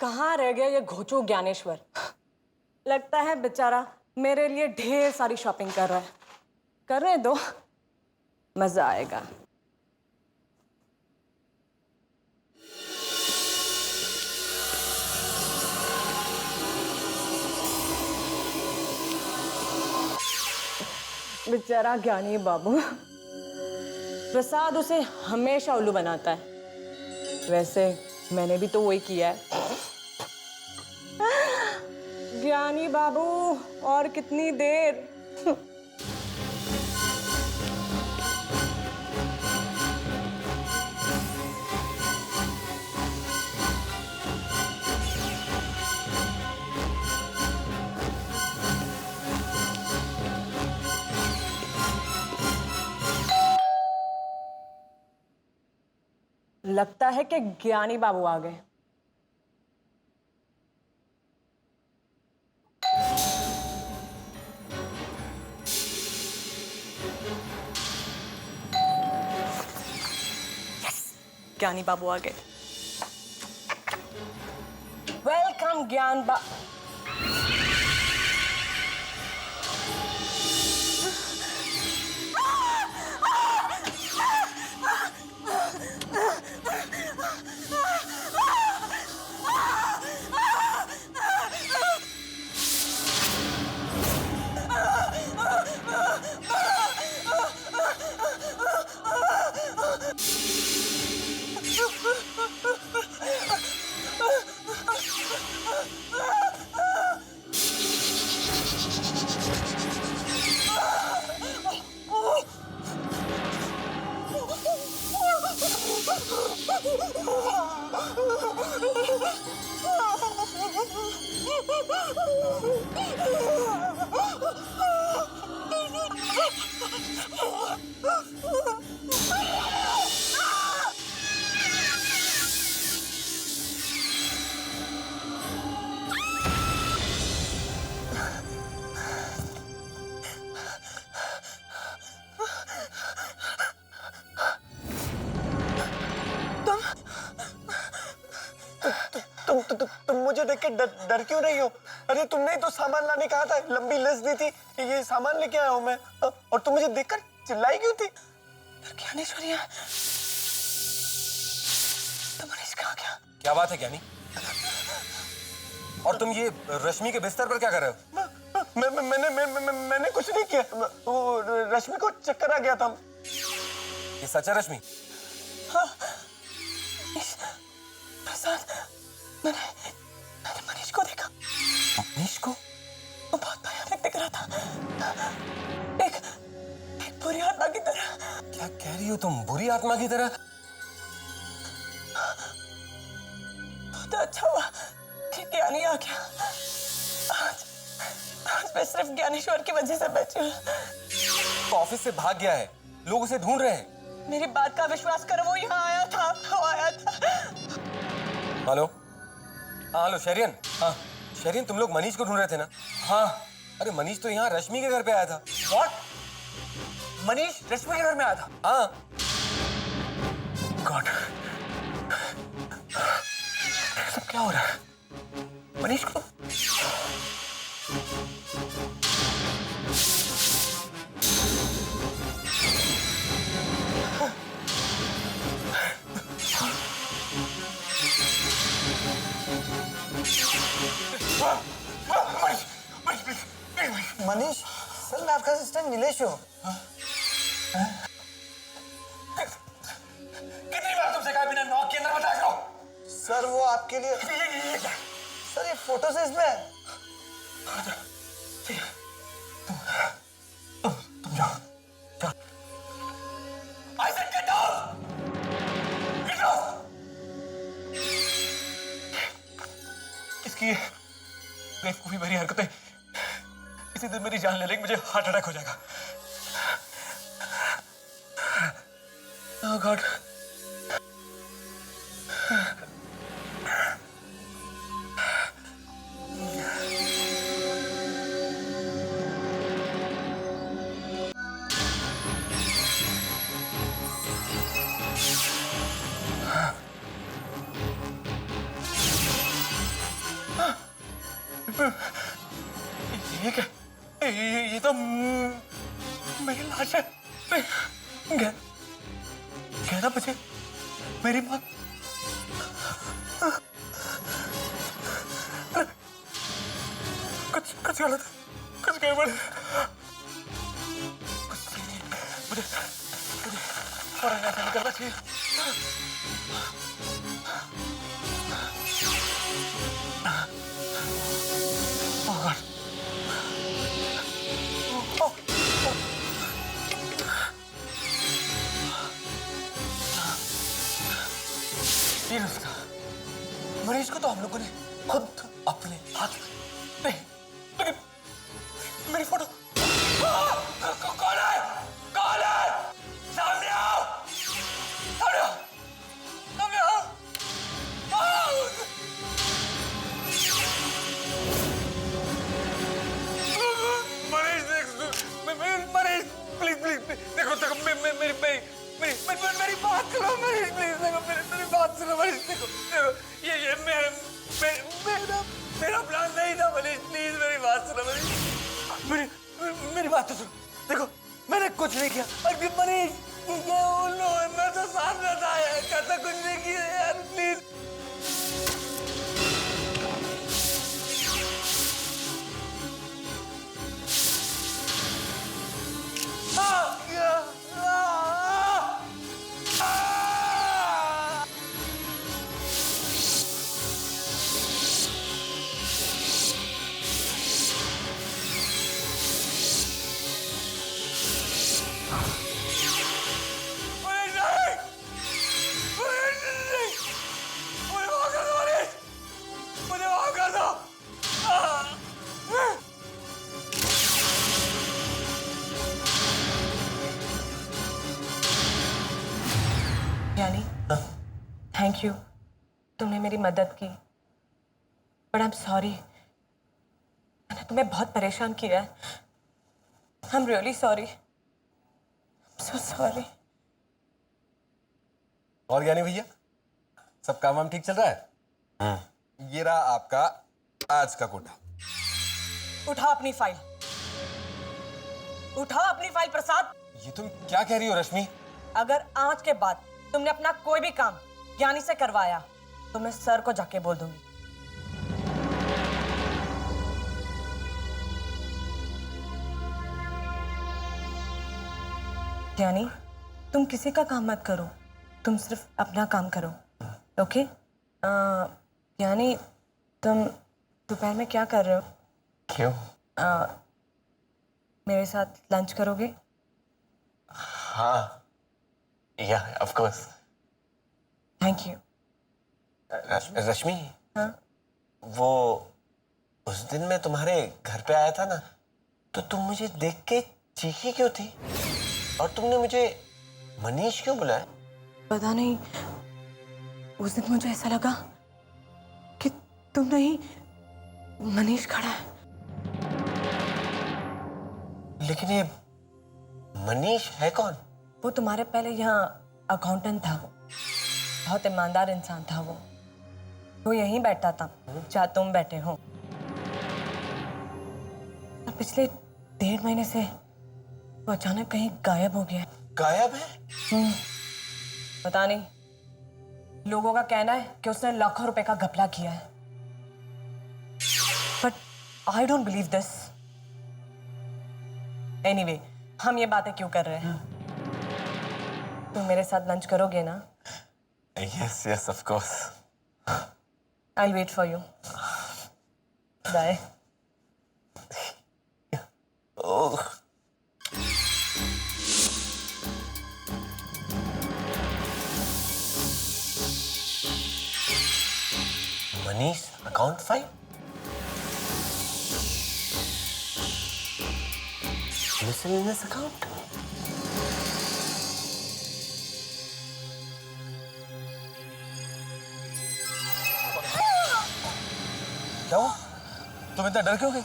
कहाँ रह गया ये घोचू ज्ञानेश्वर। लगता है बेचारा मेरे लिए ढेर सारी शॉपिंग कर रहा है। करने दो, मजा आएगा। बेचारा ज्ञानी बाबू, प्रसाद उसे हमेशा उल्लू बनाता है। वैसे मैंने भी तो वही किया है। ज्ञानी बाबू, और कितनी देर? लगता है कि ज्ञानी बाबू आ गए। ज्ञानी बाबू आ गए। वेलकम ज्ञान बा तुम मुझे देख के डर क्यों रही हो? अरे तुमने ही तो सामान लाने कहा था, लंबी लिस्ट दी थी कि ये सामान लेके आया हूं मैं। और तुम मुझे देखकर चिल्लाई क्यों थी? ज्ञानेश्वरी, तुम्हारे कहाँ गया? क्या बात है ज्ञानी? और तुम ये रश्मि के बिस्तर पर क्या कर रहे हो? मैंने कुछ नहीं किया। वो रश्मि को चक्कर आ गया था। ये सच है रश्मि? हाँ, प्रसाद, मैंने मनीष को देखा। मनीष को? वो बहुत भयानक दिख रहा था, एक बुरी आत्मा की तरह। क्या कह रही हो तुम? बुरी आत्मा की तरह? बहुत अच्छा हुआ कि ज्ञानी आ गया। आज मैं सिर्फ ज्ञानेश्वर की वजह से बची हूँ। तो ऑफिस से भाग गया है, लोग उसे ढूंढ रहे हैं। मेरी बात का विश्वास करो, वो यहाँ आया था, वो आया था। हेलो? हाँ हेलो शेरियन। हाँ शेरियन, तुम लोग मनीष को ढूंढ रहे थे ना? हाँ। अरे मनीष तो यहाँ रश्मि के घर पे आया था। What? मनीष रश्मि के घर में आया था? हाँ। गॉड, सब क्या हो रहा है? मनीष को मनीष, सर मैं आपका असिस्टेंट नीलेश हूँ। कितनी बार तुमसे कहा बिना नॉक के अंदर मत आ जाओ। सर वो आपके लिए। सर ये फोटोज है इसमें। तुम जाओ। I said get down! Get down! इसकी बेवकूफी भरी हरकतें इसी दिन मेरी जान ले लेंगी, मुझे हार्ट अटैक हो जाएगा। Oh God. अच्छा 11 बजे मेरी माँ कुछ गलत कुछ गड़बड़ मुझे फौरन ऐसा निकलना चाहिए। ये नुस्खा मरीज को तो हम लोगों ने खुद अपने हाथ नहीं, लेकिन मेरी फोटो कौन है? कौन है? सामने आओ, सामने आओ, सामने आओ। मरीज मरीज प्लीज प्लीज देखो देखो मेरी बात सुनो मरीज प्लीज देखो मेरी बात सुनो मरीज देखो देखो ये मेरा प्लान नहीं था मरीज प्लीज मेरी बात सुनो मरीज मेरी बात तो सुनो देखो मैंने कुछ नहीं किया अरे मरीज ये उल्लू है मैं तो साथ में था यार कहता कुछ नहीं किया यार प्लीज यानी थैंक यू तुमने मेरी मदद की बट आई एम सॉरी मैंने तुम्हें बहुत परेशान किया है I am really sorry so sorry. और ज्ञानी भैया सब काम वाम ठीक चल रहा है? ये रहा आपका आज का कोटा। उठा अपनी फाइल प्रसाद। ये तुम क्या कह रही हो रश्मि? अगर आज के बाद तुमने अपना कोई भी काम ज्ञानी से करवाया तो मैं सर को जाके बोल दूंगी। ज्ञानी तुम किसी का काम मत करो तुम सिर्फ अपना काम करो ओके? ज्ञानी तुम दोपहर में क्या कर रहे हो? क्यों? मेरे साथ लंच करोगे? हाँ या of course. Thank you. Rashmi हाँ वो उस दिन मैं तुम्हारे घर पे आया था ना तो तुम मुझे देख के चीखी क्यों थी और तुमने मुझे मनीष क्यों बुलाया? पता नहीं उस दिन मुझे ऐसा लगा कि तुम नहीं मनीष खड़ा है। लेकिन ये मनीष है कौन? वो तुम्हारे पहले यहाँ अकाउंटेंट था बहुत ईमानदार इंसान था वो यहीं बैठा था जहाँ तुम बैठे हो। और पिछले 1.5 महीने से वो अचानक कहीं गायब हो गया। गायब है? पता नहीं लोगों का कहना है कि उसने लाखों रुपए का घपला किया है but I don't believe this. Anyway हम ये बातें क्यों कर रहे हैं? तुम मेरे साथ लंच करोगे ना? Yes yes of course. I will wait for you. Bye. Oh Manish account file miscellaneous account. क्या हुआ? तुम इतना डर क्यों गई?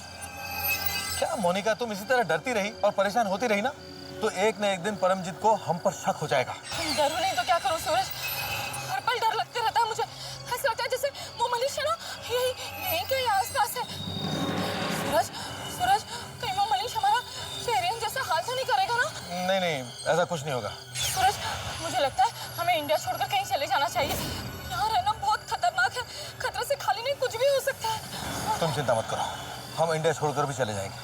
क्या मोनिका तुम इसी तरह डरती रही और परेशान होती रही ना तो एक न एक दिन परमजीत को हम पर शक हो जाएगा। डरो नहीं तो क्या करूं सूरज? हर पल डर लगते रहता है मुझे। ऐसा लगता है जैसे वो मनीष है ना यही कहीं आसपास है। सूरज सूरज कहीं वो मनीष हमारा शेरियन जैसा हाल तो नहीं करेगा ना? ऐसा कुछ नहीं होगा। सूरज, मुझे लगता है हमें इंडिया छोड़कर कहीं चले जाना चाहिए। यहाँ रहना बहुत खतरनाक है। खतरे से खाली नहीं, कुछ भी हो सकता है। तुम चिंता मत करो, हम इंडिया छोड़कर भी चले जाएंगे,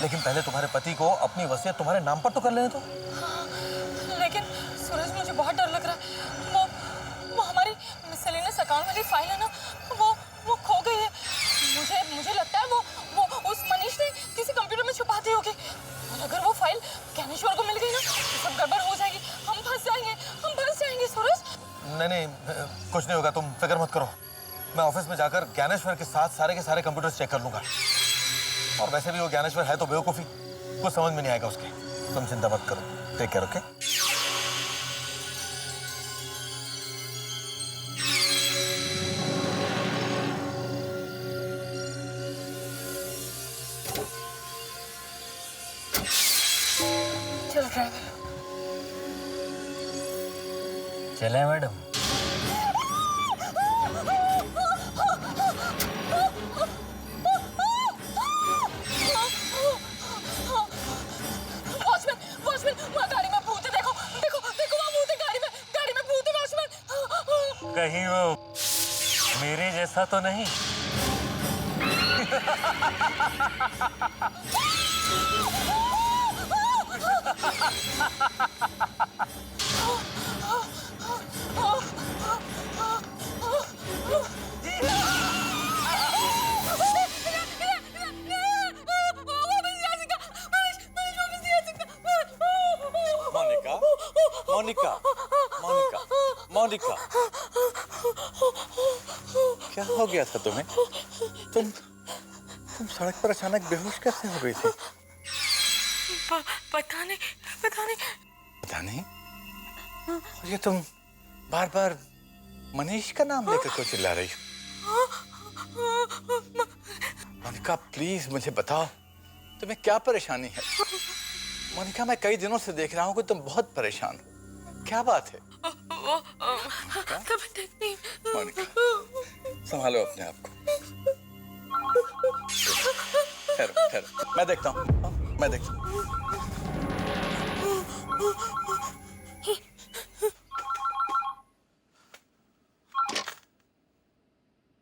लेकिन पहले तुम्हारे पति को अपनी वसीयत तुम्हारे नाम पर तो कर लेने दो। लेकिन सूरज, मुझे बहुत डर लग रहा है। वो हमारी मिसलेनियस अकाउंट वाली फाइल है ना, वो खो गई है। मुझे लगता है वो उस मनीष ने किसी कंप्यूटर में छुपा दी होगी। और अगर वो फाइल ज्ञानेश्वर को मिल गई ना, तो सब गड़बड़ हो जाएगी। हम फंस जाएंगे सूरज। नहीं, कुछ नहीं होगा, तुम फिक्र मत करो। मैं ऑफिस में जाकर ज्ञानेश्वर के साथ सारे के सारे कंप्यूटर्स चेक कर लूंगा। और वैसे भी वो ज्ञानेश्वर है तो बेवकूफी, कुछ समझ में नहीं आएगा उसके। तुम चिंता मत करो, टेक केयर, ओके? चलो ड्राइवर। चले मैडम। वॉचमैन, वहाँ गाड़ी में भूत है। देखो वहाँ भूत है। गाड़ी में भूत है वॉचमैन। कहीं वो मेरे जैसा तो नहीं? मोनिका, क्या हो गया था तुम्हें? तुम सड़क पर अचानक बेहोश कैसे हो गई थी? पता नहीं। पता नहीं? और ये तुम बार बार मनीष का नाम लेकर क्यों चिल्ला रही हो? मोनिका प्लीज मुझे बताओ, तुम्हें क्या परेशानी है? मोनिका, मैं कई दिनों से देख रहा हूँ कि तुम बहुत परेशान हो। क्या बात है? मोनिका, संभालो अपने आप को। ठहरो, मैं देखता हूँ।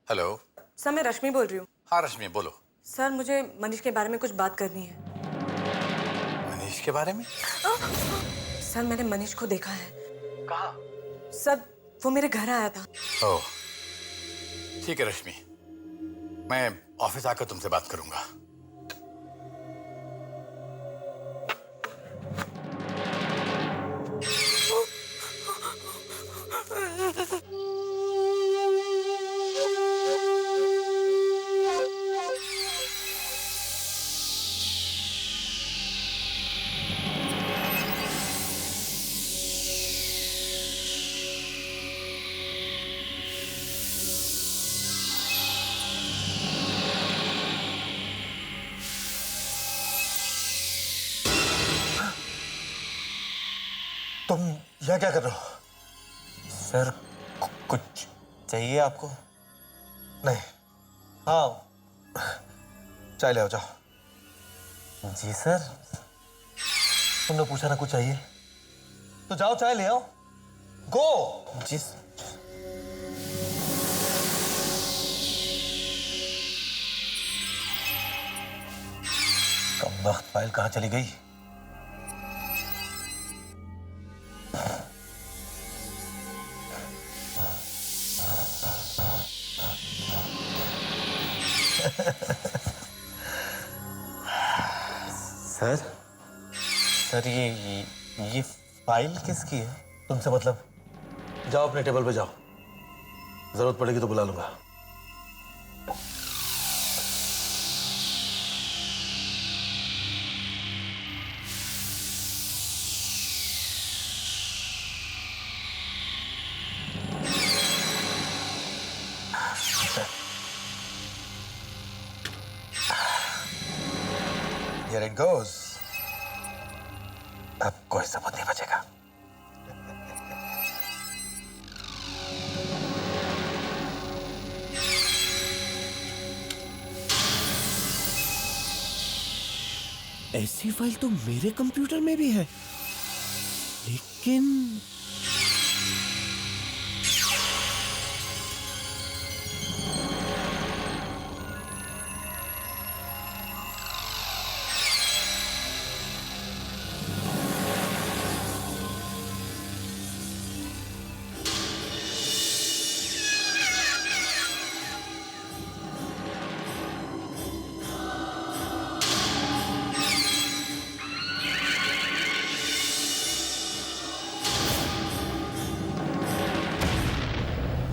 हेलो सर, मैं रश्मि बोल रही हूँ। हाँ रश्मि, बोलो। सर, मुझे मनीष के बारे में कुछ बात करनी है। मनीष के बारे में? सर, मैंने मनीष को देखा है। कहाँ? सर, वो मेरे घर आया था। ओह, ठीक है रश्मि, मैं ऑफिस आकर तुमसे बात करूंगा। तुम यहाँ क्या कर रहे हो? सर, कुछ चाहिए आपको? नहीं, हाँ, चाय ले आओ, जाओ। जी सर। तुमने पूछा ना कुछ चाहिए, तो जाओ चाय ले आओ। गो। जी। कम वक्त फाइल कहाँ चली गई? सर ये फाइल किसकी है? तुमसे मतलब? जाओ अपने टेबल पे जाओ, जरूरत पड़ेगी तो बुला लूंगा। Here it goes. अब कोई सबूत नहीं बचेगा। ऐसी फाइल तो मेरे कंप्यूटर में भी है। लेकिन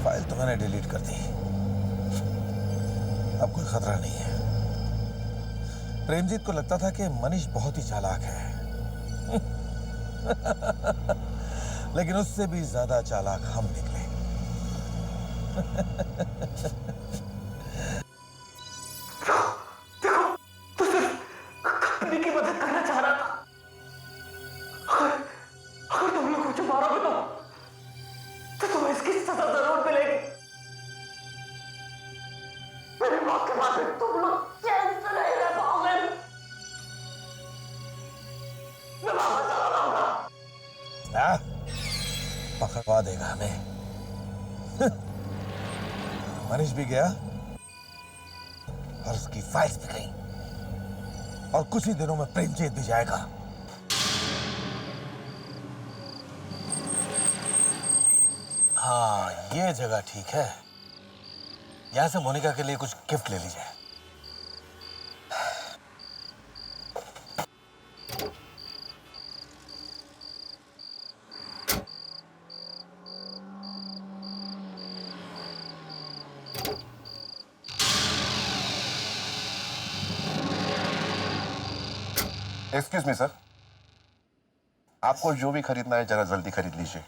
फाइल तो मैंने डिलीट कर दी। अब कोई खतरा नहीं है। प्रेमजीत को लगता था कि मनीष बहुत ही चालाक है लेकिन उससे भी ज्यादा चालाक हम निकले। कंपनी की मदद करना चाह रहा था। अगर तुम लोग मुझे मारोगे तो तुम्हें इसकी सजा जरूर मिलेगी। मेरे मौत के बाद में तुम लोग चैन से नहीं रह पाओगे। मैं वापस आ रहा हूँ। पकड़वा देगा हमें। मनीष भी गया और उसकी फाइल्स भी गई और कुछ ही दिनों में प्रेमजीत भी जाएगा। हाँ, ये जगह ठीक है। यहां से मोनिका के लिए कुछ गिफ्ट ले लीजिए। एक्सक्यूज मी सर, आपको जो भी खरीदना है जरा जल्दी खरीद लीजिए।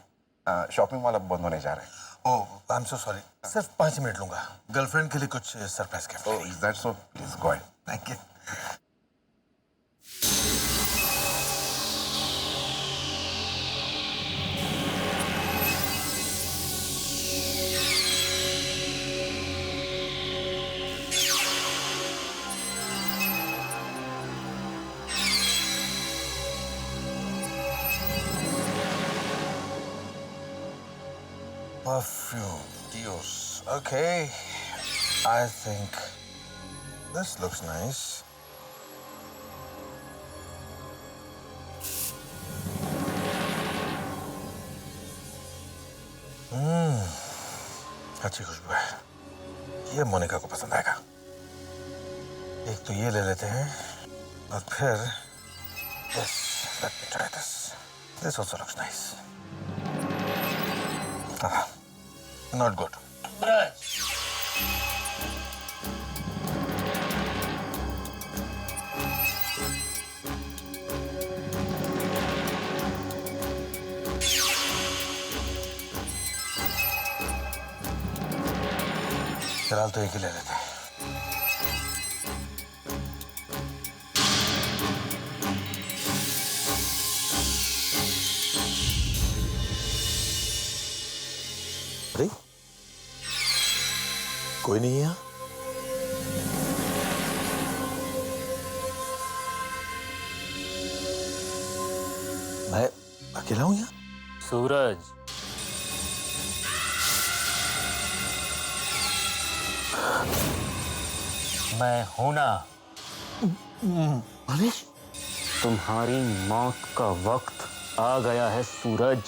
शॉपिंग मॉल अब बंद होने जा रहे हैं। ओह, आई एम सो सॉरी। सिर्फ 5 मिनट लूंगा। गर्लफ्रेंड के लिए कुछ surprise gift. Oh, is that so? Please go ahead. Thank you. Perfume, Dios. Okay, I think this looks nice. अच्छी खुशबू है। ये मोनिका को पसंद आएगा। एक तो ये ले लेते हैं और फिर this. Let me try this. This also looks nice. Not good. फिलहाल तो एक ही ले लेते हैं। अरे कोई नहीं है यहाँ। मैं अकेला हूँ यहाँ। सूरज, मैं हूं ना। मनीष, तुम्हारी मौत का वक्त आ गया है सूरज।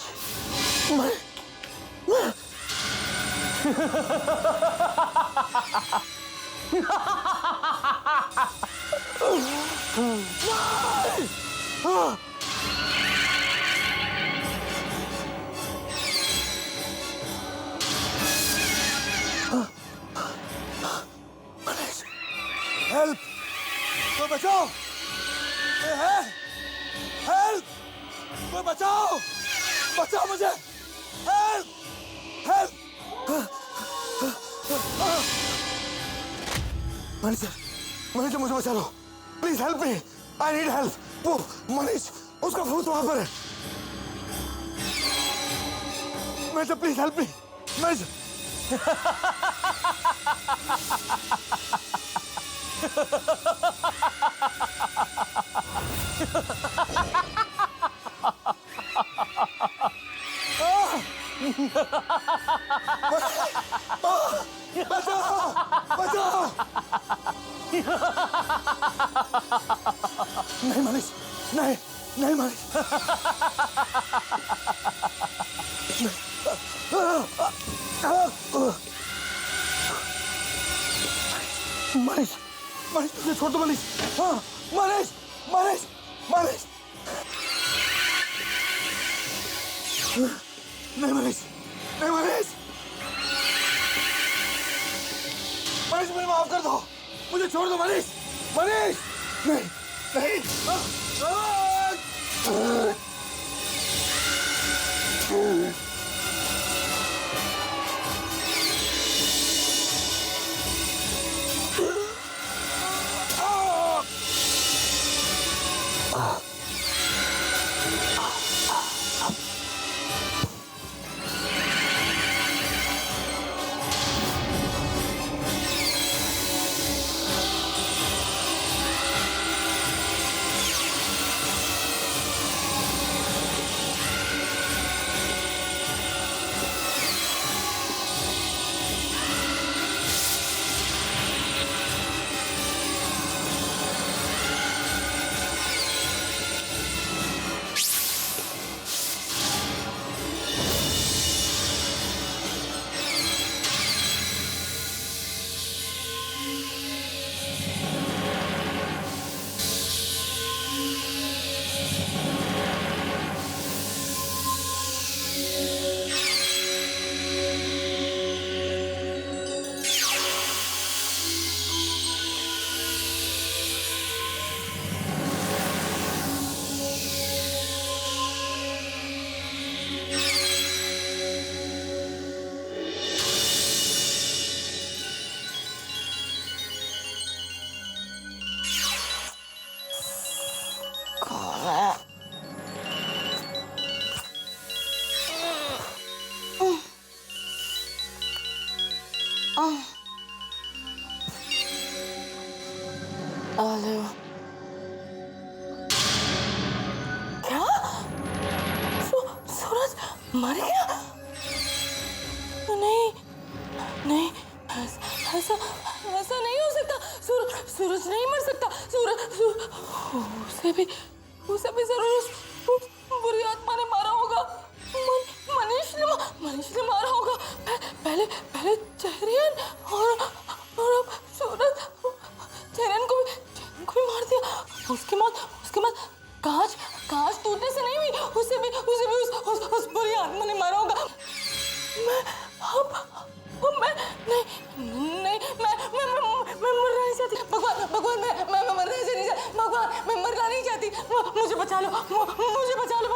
हेल्प! कोई बचाओ! ये है? हेल्प! कोई बचाओ! बचाओ मुझे! हेल्प! हेल्प! मनीष, मनीष मुझे बचा लो। Please help me. I need help. वो मनीष, उसका भूत वहां पर है। Manish please help me. Manish बचाओ! नहीं मनीष, नहीं, नहीं मनीष। मनीष, मनीष तुझे छोड़ दो मनीष। हाँ, मनीष, मनीष, मनीष। नहीं मनीष, नहीं मनीष। मनीष मुझे माफ कर दो, मुझे छोड़ दो मनीष, मनीष। नहीं, नहीं। Olive. क्या? सूरज मर गया? नहीं, नहीं, ऐसा नहीं हो सकता। सूरज नहीं मर सकता। उसे भी जरूर उस बुरी आत्मा ने मारा होगा। मनीष ने मारा होगा। पहले चेहरियन और अब सूरज। चेहरियन को भी मार दिया। उसके बाद कांच टूटने से नहीं हुई, उसे भी उस बुरी आत्मा ने मारा होगा। मैं मरना नहीं चाहती। भगवान मैं मरना नहीं चाहती। भगवान मैं मरना नहीं चाहती। मुझे बचा लो भगवान, मुझे बचा लो।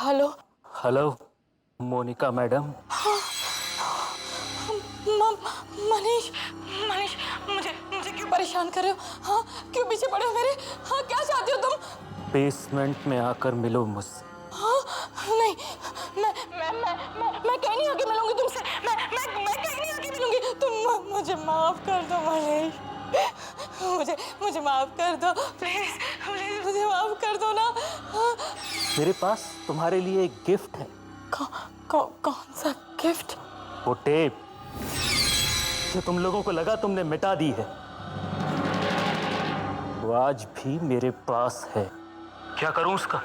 Hello hello Monica madam. Manish Manish, मुझे मुझे क्यों परेशान कर रहे हो? हाँ, क्यों पीछे पड़े हो मेरे? हाँ, क्या चाहते हो तुम? बेसमेंट में आकर मिलो मुझसे। हाँ, नहीं, मैं कहीं नहीं आके मिलूंगी तुमसे। मैं कहीं नहीं आके मिलूंगी। तुम मुझे माफ कर दो मनीष, मुझे माफ कर दो प्लीज प्लीज, मुझे माफ कर दो ना। हाँ। मेरे पास तुम्हारे लिए एक गिफ्ट है। कौन सा गिफ्ट? वो टेप जो तुम लोगों को लगा तुमने मिटा दी है, वो आज भी मेरे पास है। क्या करूं उसका?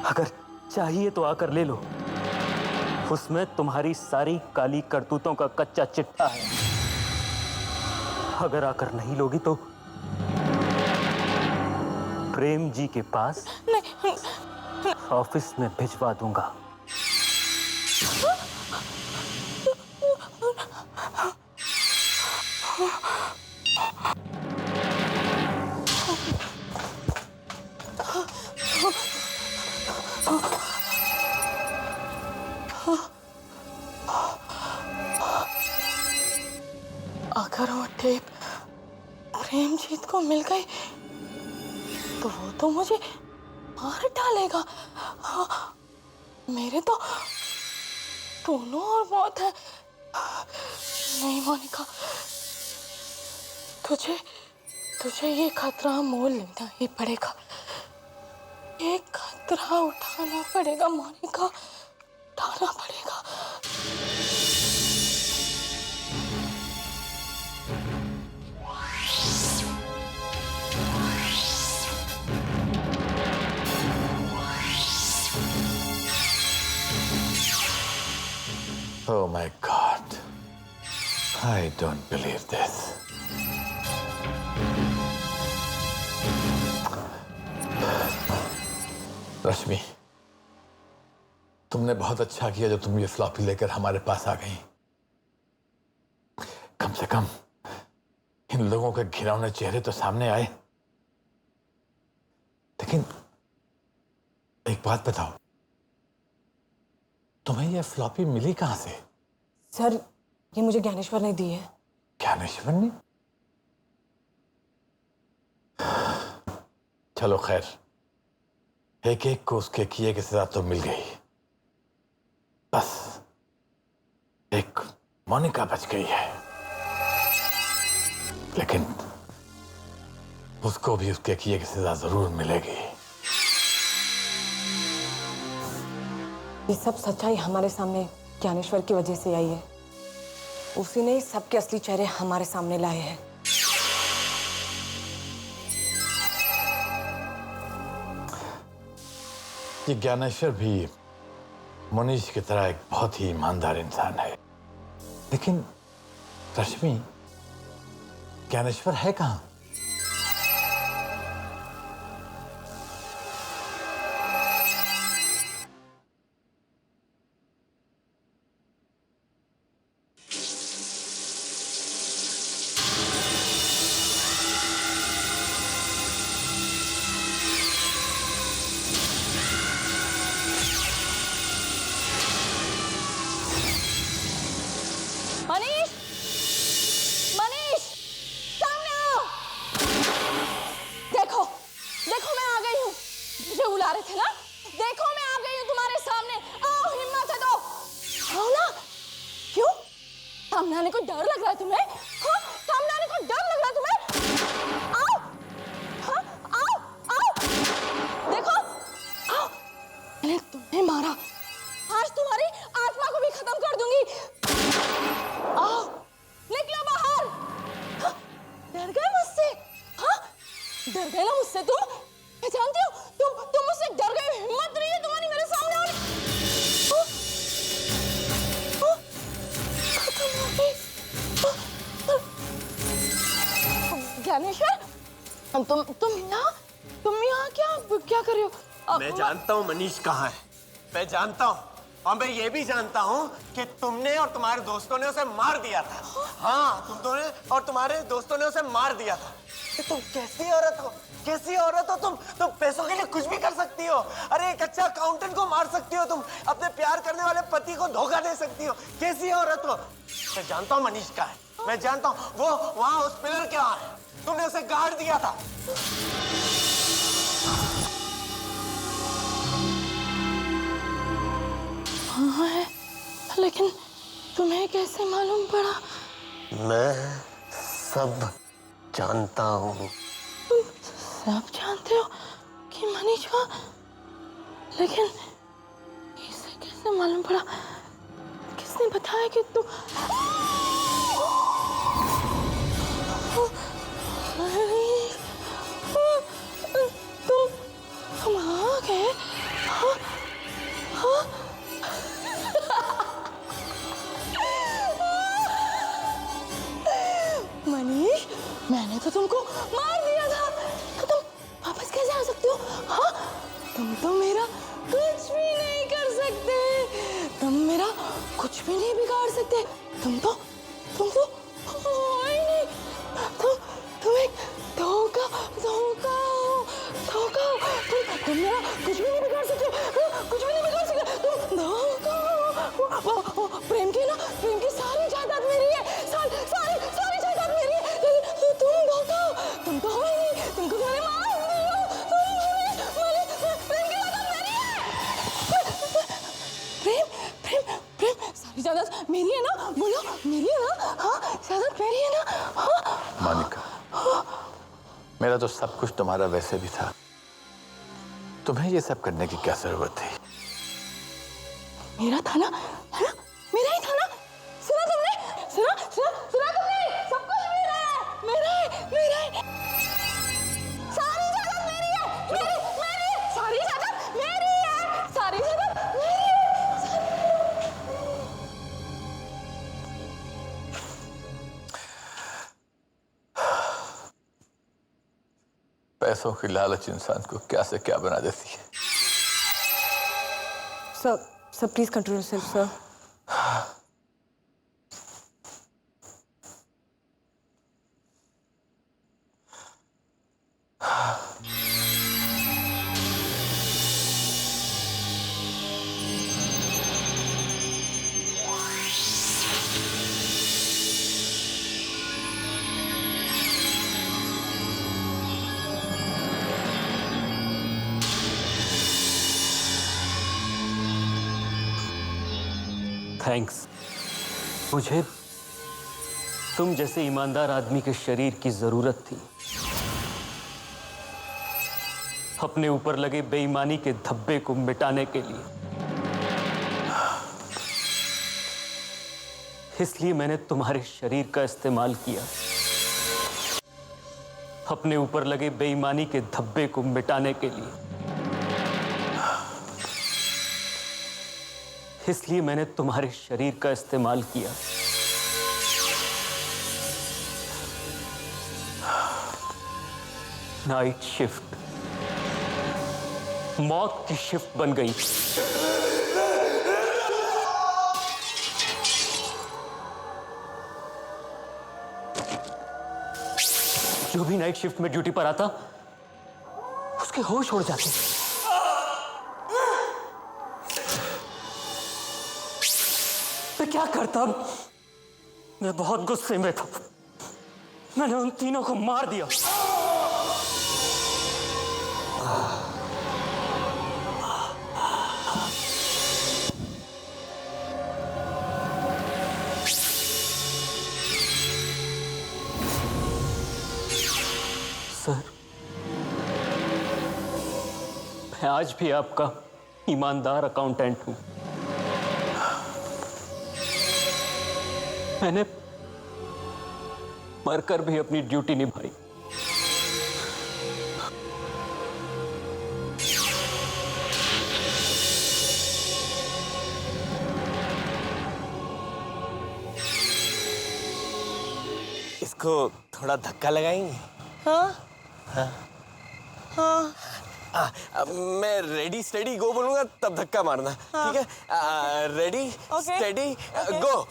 अगर चाहिए तो आकर ले लो। उसमें तुम्हारी सारी काली करतूतों का कच्चा चिट्ठा है। अगर आकर नहीं लोगी तो प्रेम जी के पास नहीं, ऑफिस में भिजवा दूंगा। अगर वो टेप प्रेमजीत को मिल गई तो वो तो मुझे मार डालेगा। हाँ, मेरे तो दोनों और मौत है। नहीं मोनिका, तुझे ये खतरा मोल लेना ही पड़ेगा। ये खतरा उठाना पड़ेगा मोनिका, उठाना पड़ेगा। Oh my God, I don't believe this. रश्मि, तुमने बहुत अच्छा किया जो तुम ये फ्लॉपी लेकर हमारे पास आ गई। कम से कम इन लोगों के घिनौने चेहरे तो सामने आए। लेकिन एक बात बताओ, तुम्हें ये फ्लॉपी मिली कहां से? सर, ये मुझे ज्ञानेश्वर ने दी है। ज्ञानेश्वर ने? चलो खैर, एक एक को उसके किए की सजा तो मिल गई। बस एक मोनिका बच गई है, लेकिन उसको भी उसके किए की सजा जरूर मिलेगी। ये सब सच्चाई हमारे सामने ज्ञानेश्वर की वजह से आई है। उसी ने सबके असली चेहरे हमारे सामने लाए हैं। ये ज्ञानेश्वर भी मनीष की तरह एक बहुत ही ईमानदार इंसान है। लेकिन रश्मि, ज्ञानेश्वर है कहां? मनीष, मनीष, सामने आओ। देखो, देखो मैं आ गई हूँ। मुझे बुला रहे थे ना? देखो मैं आ गई हूँ तुम्हारे सामने। आओ, हिम्मत है तो आओ ना। क्यों? सामने आने को डर लग रहा है तुम्हें? हाँ, सामने आने को डर लग रहा है तुम्हें? आओ, हाँ, आओ, आओ। देखो, आओ। मैंने तुम्हें मारा, आज तुम्हारी आत्मा को भी खत्म कर दूंगी। आओ, निकलो बाहर। हाँ, डर गए मुझसे? हाँ, डर गए ना मुझसे तुम? मैं जानती हूँ तुम मुझसे डर गए। हिम्मत नहीं है तुम्हारी मेरे सामने आने। हाँ, हाँ, खत्म हो गई। ज्ञानेश्वर, तुम यहाँ क्या कर रहे हो? मैं जानता हूँ मनीष कहाँ है, मैं जानता हूँ। और मैं ये भी जानता हूँ कि तुमने और तुम्हारे दोस्तों ने उसे मार दिया था। हाँ, तुम दोनों और तुम्हारे दोस्तों ने उसे मार दिया था। कि तुम कैसी औरत हो कैसी औरत हो तुम पैसों के लिए कुछ भी कर सकती हो। अरे एक अच्छा अकाउंटेंट को मार सकती हो, तुम अपने प्यार करने वाले पति को धोखा दे सकती हो। कैसी औरत हो। मैं जानता हूँ मनीष का है, मैं जानता हूँ वो वहां उस पिलर के वहां है, तुमने उसे गाड़ दिया था। हाँ है, लेकिन तुम्हें कैसे मालूम पड़ा? मैं सब जानता हूँ। तुम सब जानते हो कि मनीष वहाँ, लेकिन इसे कैसे मालूम पड़ा? किसने बताया कि तुम तुम आ गए? हाँ, हाँ। मनीष, मैंने तो तुमको मार दिया था, तो तुम वापस कैसे आ सकते हो? हाँ, तुम तो मेरा कुछ भी नहीं कर सकते, तुम मेरा कुछ भी नहीं बिगाड़ सकते। तुम तो हो ही नहीं। तुम एक धोखा तुम मेरा कुछ भी नहीं बिगाड़ सकते, कुछ भी नहीं बिगाड़ सकते। तुम धोखा प्रेम की सारी जायदाद मेरी है, सारी जायदाद मेरी है, लेकिन तुम तो हो ही नहीं। तुमको मैंने मार दिया। प्रेम की जायदाद मेरी है। प्रेम सारी जायदाद मेरी है ना? बोलो, मेरी है ना? हाँ, जायदाद मेरी है ना? हाँ। मोनिका, मेरा तो सब कुछ तुम्हारा वैसे भी था, तुम्हें ये सब करने की क्या जरूरत थी? मेरा था ना, है ना? मेरा ही था ना? सुना तुमने? सुना तुमने? सब कुछ मेरा है। सारी जायदाद मेरी है, मेरी सारी जायदाद मेरी है, सारी जायदाद मेरी है। पैसों की लालच इंसान को क्या से क्या बना देती है। Sir please control yourself sir. Thanks. मुझे तुम जैसे ईमानदार आदमी के शरीर की जरूरत थी, अपने ऊपर लगे बेईमानी के धब्बे को मिटाने के लिए। इसलिए मैंने तुम्हारे शरीर का इस्तेमाल किया, अपने ऊपर लगे बेईमानी के धब्बे को मिटाने के लिए। इसलिए मैंने तुम्हारे शरीर का इस्तेमाल किया। नाइट शिफ्ट मौत की शिफ्ट बन गई। जो भी नाइट शिफ्ट में ड्यूटी पर आता, उसके होश उड़ जाते। मैं क्या करता? मैं बहुत गुस्से में था। मैंने उन तीनों को मार दिया। सर, मैं आज भी आपका ईमानदार अकाउंटेंट हूं। मैंने मरकर भी अपनी ड्यूटी निभाई। इसको थोड़ा धक्का लगाएंगे? हाँ अब मैं रेडी स्टेडी गो बोलूंगा तब धक्का मारना। ठीक है? रेडी स्टेडी गो।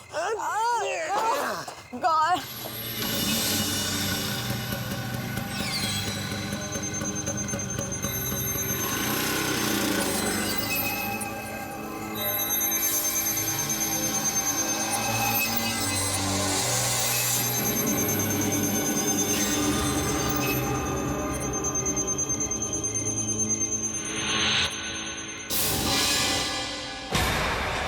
गॉड